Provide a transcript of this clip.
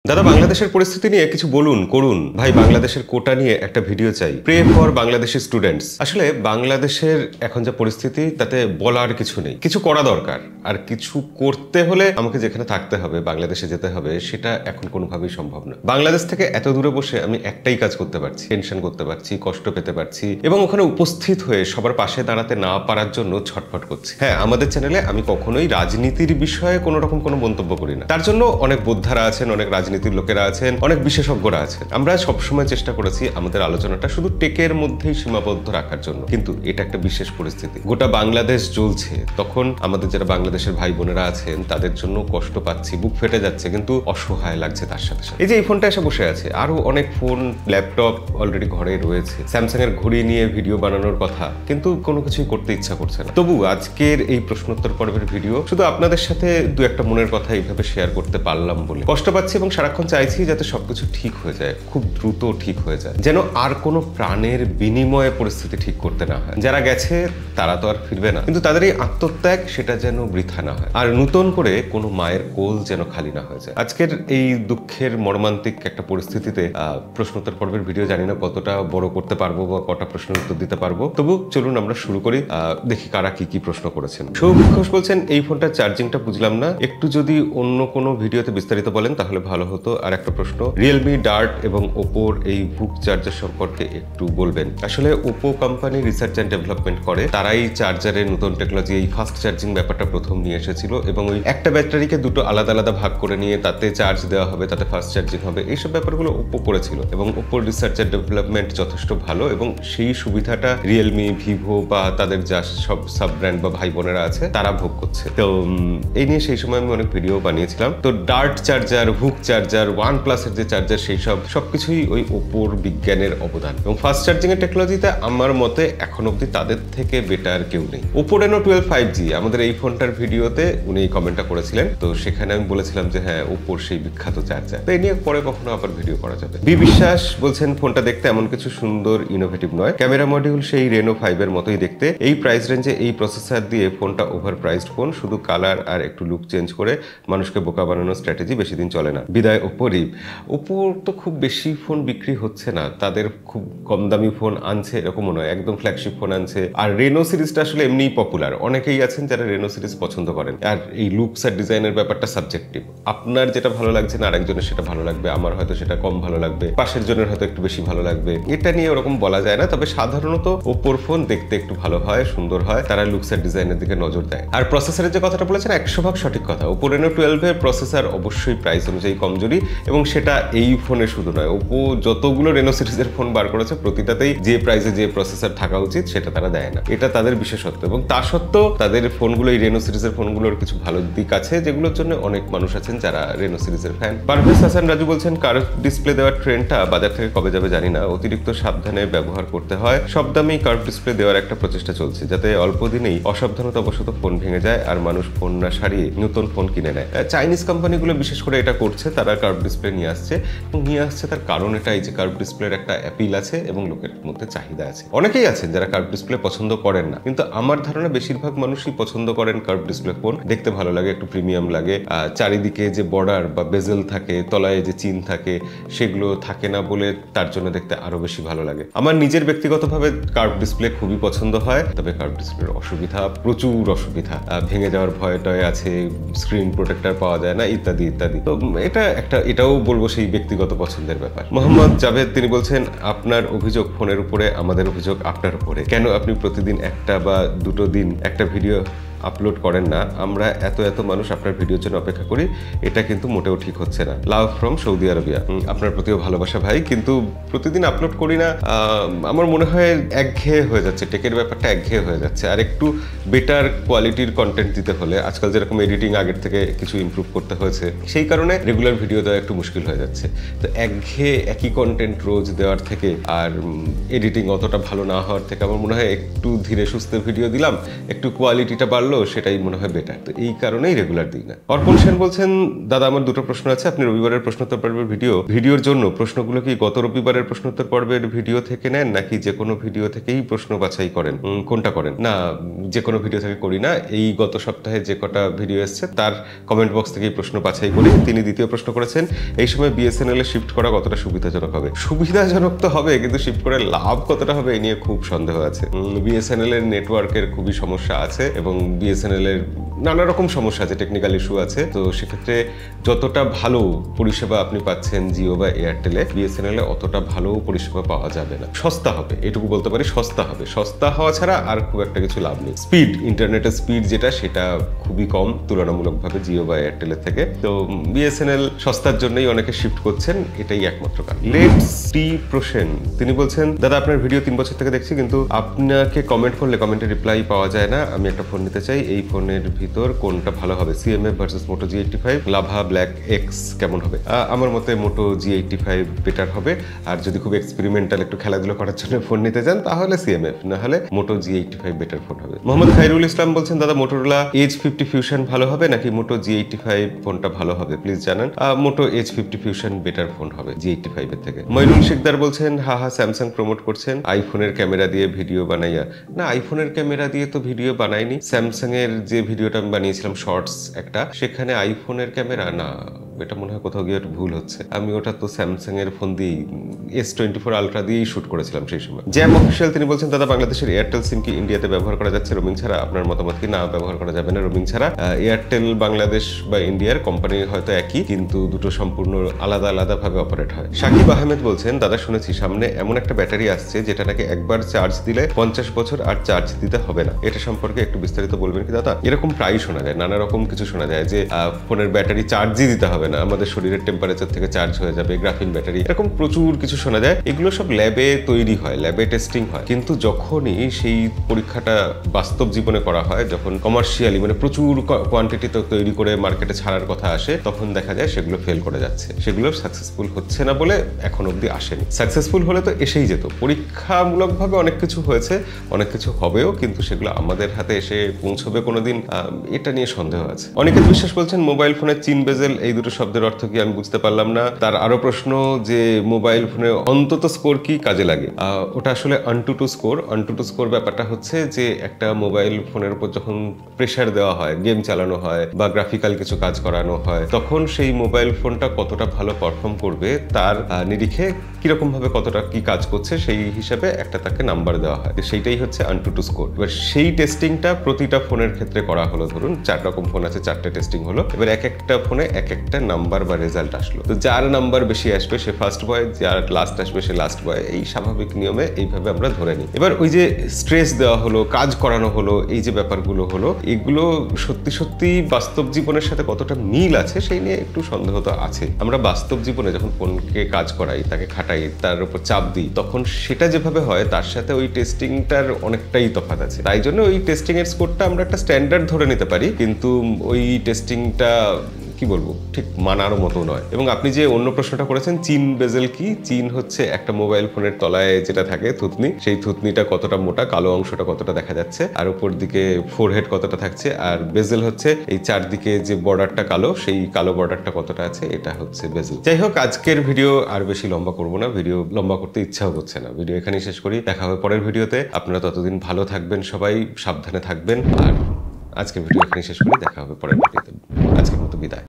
দাদা বাংলাদেশের পরিস্থিতি নিয়ে কিছু বলুন করুন ভাই। বাংলাদেশের কোটা নিয়ে একটা ভিডিও চাই। Pray for Bangladeshi students. আসলে বাংলাদেশের এখন যা পরিস্থিতি তাতে বলার কিছু নেই, কিছু করা দরকার। আর কিছু করতে হলে আমাকে যেখানে থাকতে হবে, বাংলাদেশে যেতে হবে, সেটা এখন কোনোভাবেই সম্ভব না। বাংলাদেশ থেকে এত দূরে বসে আমি একটাই কাজ করতে পারছি, টেনশন করতে পারছি, কষ্ট পেতে পারছি এবং ওখানে উপস্থিত হয়ে সবার পাশে দাঁড়াতে না পারার জন্য ছটফট করছি। হ্যাঁ, আমাদের চ্যানেলে আমি কখনোই রাজনীতির বিষয়ে কোনো রকম কোনো মন্তব্য করি না। তার জন্য অনেক বোদ্ধারা আছেন, অনেক রাজনীতির লোকেরা আছেন, অনেক বিশেষজ্ঞরা আছেন। আমরা সবসময় চেষ্টা করেছি আমাদের আলোচনাটা শুধু টেকের মধ্যেই সীমাবদ্ধ রাখার জন্য, কিন্তু এটা একটা বিশেষ পরিস্থিতি। গোটা বাংলাদেশ জ্বলছে, তখন আমাদের যারা বাংলাদেশের ভাই বোনেরা আছেন তাদের জন্য কষ্ট পাচ্ছি, বুক ফেটে যাচ্ছে, কিন্তু অসহায় লাগছে তার সাথে সাথে। এই যে এই ফোনটা এসে বসে আছে, আরো অনেক ফোন, ল্যাপটপ অলরেডি ঘরে রয়েছে। স্যামসাং এর ঘড়ি নিয়ে ভিডিও বানানোর কথা, কিন্তু কোনো কিছুই করতে ইচ্ছা করছে না। তবু আজকের এই প্রশ্নোত্তর পর্বের ভিডিও শুধু আপনাদের সাথে দু একটা মনের কথা এইভাবে শেয়ার করতে পারলাম বলে কষ্ট পাচ্ছি এবং সারাক্ষণ চাইছি যাতে সবকিছু ঠিক হয়ে যায়, খুব দ্রুত ঠিক হয়ে যায়, যেন আর কোনো প্রাণের বিনিময়ে পরিস্থিতি ঠিক করতে না হয়। যারা গেছে তারা তো আর ফিরবে না, কিন্তু তাদের এই আত্মত্যাগ সেটা যেন বৃথা না হয়, আর নতুন করে কোনো মায়ের কোল যেন খালি না হয়ে যায়। আজকের এই দুঃখের মর্মান্তিক একটা পরিস্থিতিতে প্রশ্নোত্তর পর্বের ভিডিও জানি না কতটা বড় করতে পারবো বা কটা প্রশ্নের উত্তর দিতে পারবো, তবু চলুন আমরা শুরু করি। দেখি কারা কি কি প্রশ্ন করেছেন। সৌভিক ঘোষ বলছেন, এই ফোনটার চার্জিংটা বুঝলাম না, একটু যদি অন্য কোনো ভিডিওতে বিস্তারিত বলেন তাহলে ভালো হতো। আর একটা প্রশ্ন, রিয়েলমি, ডার্ট এবং ওপোর এই বুক চার্জার সম্পর্কে একটু বলবেন। আসলে Oppo company research and development করে, তারাই চার্জারের নতুন টেকনোলজি, এই ফাস্ট চার্জিং ব্যাপারটা প্রথম নিয়ে এসেছিল এবং ওই একটা ব্যাটারিকে দুটো আলাদা আলাদা ভাগ করে নিয়ে তাতে চার্জ দেওয়া হবে, তাতে ফাস্ট চার্জিং হবে, এইসব ব্যাপারগুলো ওপো করেছিল এবং ওপোর রিসার্চ অ্যান্ড ডেভেলপমেন্ট যথেষ্ট ভালো এবং সেই সুবিধাটা রিয়েলমি, ভিভো বা তাদের যা সব সাব ব্র্যান্ড বা ভাই বোনেরা আছে তারা ভোগ করছে। তো এই নিয়ে সেই সময় আমি অনেক ভিডিও বানিয়েছিলাম। তো Dart charger, VOOC charger, one প্লাসের যে চার্জার, সেই সবকিছুই ওই ওপোর বিজ্ঞানের অবদান এবং ফাস্ট চার্জিং এর টেকনোলজিতে আমার মতে এখন অব্দি তাদের থেকে বেটার কেউ নেই। ওপো রেনো 12 5G আমাদের এই ফোনটার ভিডিওতে উনি এই কমেন্টটা করেছিলেন, তো সেখানে আমি বলেছিলাম যে হ্যাঁ, ওপোর সেই বিখ্যাত চার্জার। তো এই নিয়ে পরে কখনো আবার ভিডিও করা যাবে। বি বিশ্বাস বলছেন, ফোনটা দেখতে এমন কিছু সুন্দর ইনোভেটিভ নয়, ক্যামেরা মডিউল সেই রেনো 5 এর মতোই দেখতে, এই প্রাইস রেঞ্জে এই প্রসেসর দিয়ে ফোনটা ওভার প্রাইসড ফোন, শুধু কালার আর একটু লুক চেঞ্জ করে মানুষকে বোকা বানানোর স্ট্র্যাটেজি, বেশি দিন চলে না। বিদায় ওপো রিপ। ওপোর তো খুব বেশি ফোন বিক্রি হচ্ছে না, তাদের খুব কম দামি ফোন আনছে এরকমও নয়, একদম ফ্ল্যাগশিপ ফোন আনছে। আর রেনো সিরিজটা আসলে এমনিই পপুলার, অনেকেই আছেন যারা রেনো সিরিজ পছন্দ করেন। আর এই লুকস আর ডিজাইনের ব্যাপারটা সাবজেক্টিভ, আপনার যেটা ভালো লাগছে না আরেকজনের সেটা ভালো লাগবে, আমার হয়তো সেটা কম ভালো লাগবে, পাশের জনের হয়তো একটু বেশি ভালো লাগবে, এটা নিয়ে ওরকম বলা যায় না। তবে সাধারণত ওপোর ফোন দেখতে একটু ভালো হয়, সুন্দর হয়, তারা লুকস আর ডিজাইনের দিকে নজর দেয়। আর প্রসেসরের যে কথাটা বলেছেন 100% সঠিক কথা। ওপো রেনো 12 এর প্রসেসর অবশ্যই প্রাইস অনুযায়ী কমজোরি, এবং সেটা এই ফোনে শুধু নয়, ওপো যতগুলো রেনো সিরিজের ফোন বার করেছে প্রতিটাতেই যে প্রাইসে যে প্রসেসর থাকা উচিত সেটা তারা দেয় না, এটা তাদের বিশেষত্ব। এবং তা সত্ত্বেও তাদের ফোনগুলো, এই রেনো সিরিজের ফোনগুলোর কিছু ভালো দিক আছে যেগুলোর জন্য অনেক মানুষ আছেন যারা রেনো সিরিজের ফ্যান। পারভেজ হাসান রাজু বলছেন, কার্ভ ডিসপ্লে দেওয়ার ট্রেন্ডটা বাজার থেকে কবে যাবে জানি না, অতিরিক্ত সাবধানে ব্যবহার করতে হয়, সব দামেই কার্ভ ডিসপ্লে দেওয়ার একটা প্রচেষ্টা চলছে যাতে অল্প দিনেই অসাবধানতাবশত ফোন ভেঙে যায় আর মানুষ ফোন না সারিয়ে নতুন ফোন কিনে নেয়। চাইনিজ কোম্পানিগুলো বিশেষ করে এটা করছে, তারা কার্ভ ডিসপ্লে নিয়ে আসছে এবং নিয়ে আসছে তার কারণ এটাই যে কার্ভ ডিসপ্লের একটা অ্যাপিল আছে এবং লোকের মধ্যে চাহিদা আছে। অনেকেই আছেন যারা কার্ভ ডিসপ্লে পছন্দ করেন না, কিন্তু আমার ধারণা বেশিরভাগ মানুষই পছন্দ করেন কার্ভ ডিসপ্লে ফোন, দেখতে ভালো লাগে, একটু প্রিমিয়াম লাগে, চারিদিকে যে বর্ডার বা বেজেল থাকে, তলায় যে চিন থাকে, সেগুলো থাকে না বলে তার জন্য দেখতে আরো বেশি ভালো লাগে। আমার নিজের ব্যক্তিগতভাবে কার্ভ ডিসপ্লে খুবই পছন্দ হয়, তবে কার্ভ ডিসপ্লের অসুবিধা, প্রচুর অসুবিধা, ভেঙে যাওয়ার ভয়টাই আছে, স্ক্রিন প্রোটেক্টর পাওয়া যায় না, ইত্যাদি ইত্যাদি। তো এটাও বলবো সেই ব্যক্তিগত পছন্দের ব্যাপার। মোহাম্মদ জাভেদ তিনি বলছেন, আপনার অভিযোগ ফোনের উপরে, আমাদের অভিযোগ আপনার উপরে। কেন আপনি প্রতিদিন একটা বা দুটো দিন একটা ভিডিও আপলোড করেন না? আমরা এত মানুষ আপনার ভিডিওর জন্য অপেক্ষা করি, এটা কিন্তু মোটেও ঠিক হচ্ছে না। Love from Saudi Arabia. আপনার প্রতিও ভালোবাসা ভাই, কিন্তু প্রতিদিন আপলোড করি না, আমার মনে হয় একঘেয়ে হয়ে যাচ্ছে, টেকের ব্যাপারটা একঘেয়ে হয়ে যাচ্ছে। আর একটু বেটার কোয়ালিটির কন্টেন্ট দিতে হলে আজকাল যেরকম এডিটিং আগের থেকে কিছু ইমপ্রুভ করতে হয়েছে, সেই কারণে রেগুলার ভিডিও দেওয়া একটু মুশকিল হয়ে যাচ্ছে। তো একঘেয়ে একই কন্টেন্ট রোজ দেওয়ার থেকে আর এডিটিং অতটা ভালো না হওয়ার থেকে আমার মনে হয় একটু ধীরে সুস্থে ভিডিও দিলাম, একটু কোয়ালিটিটা বাড়লো, পারলো সেটাই মনে হয় বেটার, তো এই কারণেই রেগুলার দিই না। অর্পণ সেন বলছেন, দাদা আমার দুটো প্রশ্ন আছে। আপনি রবিবারের প্রশ্নোত্তর পর্বের ভিডিওর জন্য প্রশ্নগুলো কি গত রবিবারের প্রশ্নোত্তর পর্বের ভিডিও থেকে নেন নাকি যে কোনো ভিডিও থেকেই প্রশ্ন বাছাই করেন? কোনটা করেন? না, যে কোনো ভিডিও থেকে করি না। এই গত সপ্তাহে যে কটা ভিডিও এসছে তার কমেন্ট বক্স থেকেই প্রশ্ন বাছাই করি। তিনি দ্বিতীয় প্রশ্ন করেছেন, এই সময় বিএসএনএল এ শিফট করা কতটা সুবিধাজনক হবে? সুবিধাজনক তো হবে, কিন্তু শিফট করে লাভ কতটা হবে এই নিয়ে খুব সন্দেহ আছে। বিএসএনএল এর নেটওয়ার্কের খুবই সমস্যা আছে এবং বিএসএনএল এর নানা রকম সমস্যা আছে, টেকনিক্যাল ইস্যু আছে। তো সেক্ষেত্রে যতটা ভালো পরিষেবা আপনি পাচ্ছেন জিও বা এয়ারটেলে, বিএসএনএল এ অতটা ভালো পরিষেবা পাওয়া যাবে না। সস্তা হবে, এটুকু বলতে পারি, সস্তা হবে। সস্তা হওয়া ছাড়া আর খুব একটা কিছু লাভ নেই। স্পিড, ইন্টারনেটের স্পিড যেটা, সেটা খুবই কম তুলনামূলকভাবে জিও বা এয়ারটেলের থেকে। তো বিএসএনএল সস্তার জন্যই অনেকে শিফট করছেন, এটাই একমাত্র কারণ। লেটস টি প্রসেন তিনি বলছেন, দাদা আপনার ভিডিও 3 বছর থেকে দেখছি, কিন্তু আপনাকে কমেন্ট করলে কমেন্টে রিপ্লাই পাওয়া যায় না। আমি একটা ফোন নিতে চাই, এই ফোনের ভিতর কোনটা ভালো হবে? সিএমএফ ভার্সেস মোটো G85, লাভা ব্ল্যাক এক্স কেমন হবে? আমার মতে মোটো G85 বেটার হবে। আর যদি খুব এক্সপেরিমেন্টাল একটু খেলাধুলো করার জন্য ফোন নিতে চান তাহলে সিএমএফ, না হলে মোটো G85 বেটার ফোন হবে। মোহাম্মদ খাইরুল ইসলাম বলছেন, দাদা মোটোরোলা H50 ফিউশন ভালো হবে নাকি মোটো G85 ফোনটা ভালো হবে? প্লিজ জানান। মোটো H50 ফিউশন বেটার ফোন হবে G85 এর থেকে। মইনুল শিকদার বলছেন, হা স্যামসাং প্রমোট করছেন আইফোনের ক্যামেরা দিয়ে ভিডিও বানাইয়া। না, আইফোনের ক্যামেরা দিয়ে তো ভিডিও বানাইনি। স্যামসাং এর যে ভিডিওটা আমি বানিয়েছিলাম শর্টস একটা, সেখানে আইফোনের ক্যামেরা না, এটা মনে হয় কোথাও গিয়ে ভুল হচ্ছে। আমি ওটা তো স্যামসাং এর ফোন দিয়েই S24 আলট্রা দিয়েই শুট করেছিলাম সেই সময়। জ্যাম অফিসিয়াল তিনি বলছেন, দাদা বাংলাদেশের এয়ারটেল সিম কি ইন্ডিয়াতে ব্যবহার করা যাচ্ছে রোমিং ছাড়া? আপনার মতামত কি? না, ব্যবহার করা যাবে না রোমিং ছাড়া। এয়ারটেল বাংলাদেশ বা ইন্ডিয়ার কোম্পানি হয়তো একই, কিন্তু দুটো সম্পূর্ণ আলাদা আলাদা ভাবে অপারেট হয়। সাকিব আহমেদ বলছেন, দাদা শুনেছি সামনে এমন একটা ব্যাটারি আসছে যেটা নাকি একবার চার্জ দিলে 50 বছর আর চার্জ দিতে হবে না। এটা সম্পর্কে একটু বিস্তারিত বলবেন কি দাদা? এরকম প্রায় শোনা যায়, নানা রকম কিছু শোনা যায় যে ফোনের ব্যাটারি চার্জই দিতে হবে না, আমাদের শরীরের টেম্পারেচার থেকে চার্জ হয়ে যাবে, গ্রাফিন ব্যাটারি, এরকম প্রচুর কিছু শোনা যায়। এগুলো সব ল্যাবে তৈরি হয়, ল্যাবে টেস্টিং হয়, কিন্তু যখনই সেই পরীক্ষাটা বাস্তব জীবনে করা হয়, যখন কমার্শিয়ালি মানে প্রচুর কোয়ান্টিটিতে তৈরি করে মার্কেটে ছাড়ার কথা আসে, তখন দেখা যায় সেগুলো ফেল করে যাচ্ছে, সেগুলো সাকসেসফুল হচ্ছে না বলে এখন অব্দি আসেনি। সাকসেসফুল হলে তো এসেই যেত। পরীক্ষামূলকভাবে অনেক কিছু হয়েছে, অনেক কিছু হবেও, কিন্তু সেগুলো আমাদের হাতে এসে পৌঁছবে কোনোদিন, এটা নিয়ে সন্দেহ আছে। অনেকে বিশ্বাস বলছেন মোবাইল ফোনের চিন বেজেল, এই দুটো শব্দের অর্থ কি আমি বুঝতে পারলাম না। তার আরো প্রশ্ন যে মোবাইল ফোনে অন্তত স্কোর কি কাজে লাগে? ওটা আসলে AnTuTu স্কোর। AnTuTu স্কোর ব্যাপারটা হচ্ছে যে একটা মোবাইল ফোনের উপর যখন প্রেসার দেওয়া হয়, গেম চালানো হয় বা গ্রাফিক্যাল কিছু কাজ করানো হয়, তখন সেই মোবাইল ফোনটা কতটা ভালো পারফর্ম করবে তার নিরিখে কিরকম ভাবে কতটা কি কাজ করছে সেই হিসাবে একটা তাকে নাম্বার দেওয়া হয়। সেইটাই হচ্ছে AnTuTu স্কোর। এবার সেই টেস্টিংটা প্রতিটা ফোনের ক্ষেত্রে করা হলো। ধরুন 4 রকম ফোন আছে, 4টে টেস্টিং হলো। এবার এক একটা ফোনে এক একটা নাম্বার বা রেজাল্ট আসলো। তো যার নাম্বার বেশি আসবে সে ফার্স্ট বয়, যার লাস্ট আসবে সে লাস্ট বয়। এই স্বাভাবিক নিয়মে এইভাবে আমরা ধরে নিই। এবার ওই যে স্ট্রেস দেওয়া হলো, কাজ করানো হলো, এই যে ব্যাপারগুলো হলো, এগুলো সত্যি সত্যি বাস্তব জীবনের সাথে কতটা মিল আছে সেই নিয়ে একটু সন্দেহ তো আছে। আমরা বাস্তব জীবনে যখন ফোনকে কাজ করাই, তাকে খাটাই, তার উপর চাপ দিই, তখন সেটা যেভাবে হয় তার সাথে ওই টেস্টিংটার অনেকটাই তফাৎ আছে। তাই জন্য ওই টেস্টিং এর স্কোরটা আমরা একটা স্ট্যান্ডার্ড ধরে নিতে পারি, কিন্তু ওই টেস্টিংটা কি বলবো ঠিক মানার মতো নয়। এবং আপনি যে অন্য প্রশ্নটা করেছেন চিন বেজেল কি, চিন হচ্ছে একটা মোবাইল ফোনের তলায় যেটা থাকে থুতনি, সেই থুতনিটা কতটা মোটা, কালো অংশটা কতটা দেখা যাচ্ছে, আর উপর দিকে ফোরহেড কতটা থাকছে, আর বেজেল হচ্ছে এই চারদিকে যে বর্ডারটা কালো, সেই কালো বর্ডারটা কতটা আছে, এটা হচ্ছে বেজেল। যাই হোক, আজকের ভিডিও আর বেশি লম্বা করবো না, ভিডিও লম্বা করতে ইচ্ছাও হচ্ছে না। ভিডিও এখানেই শেষ করি, দেখা হবে পরের ভিডিওতে। আপনারা ততদিন ভালো থাকবেন, সবাই সাবধানে থাকবেন, আর আজকের ভিডিও এখানেই শেষ করি, দেখা হবে পরের ভিডিওতে। আজকের মতো বিদায়।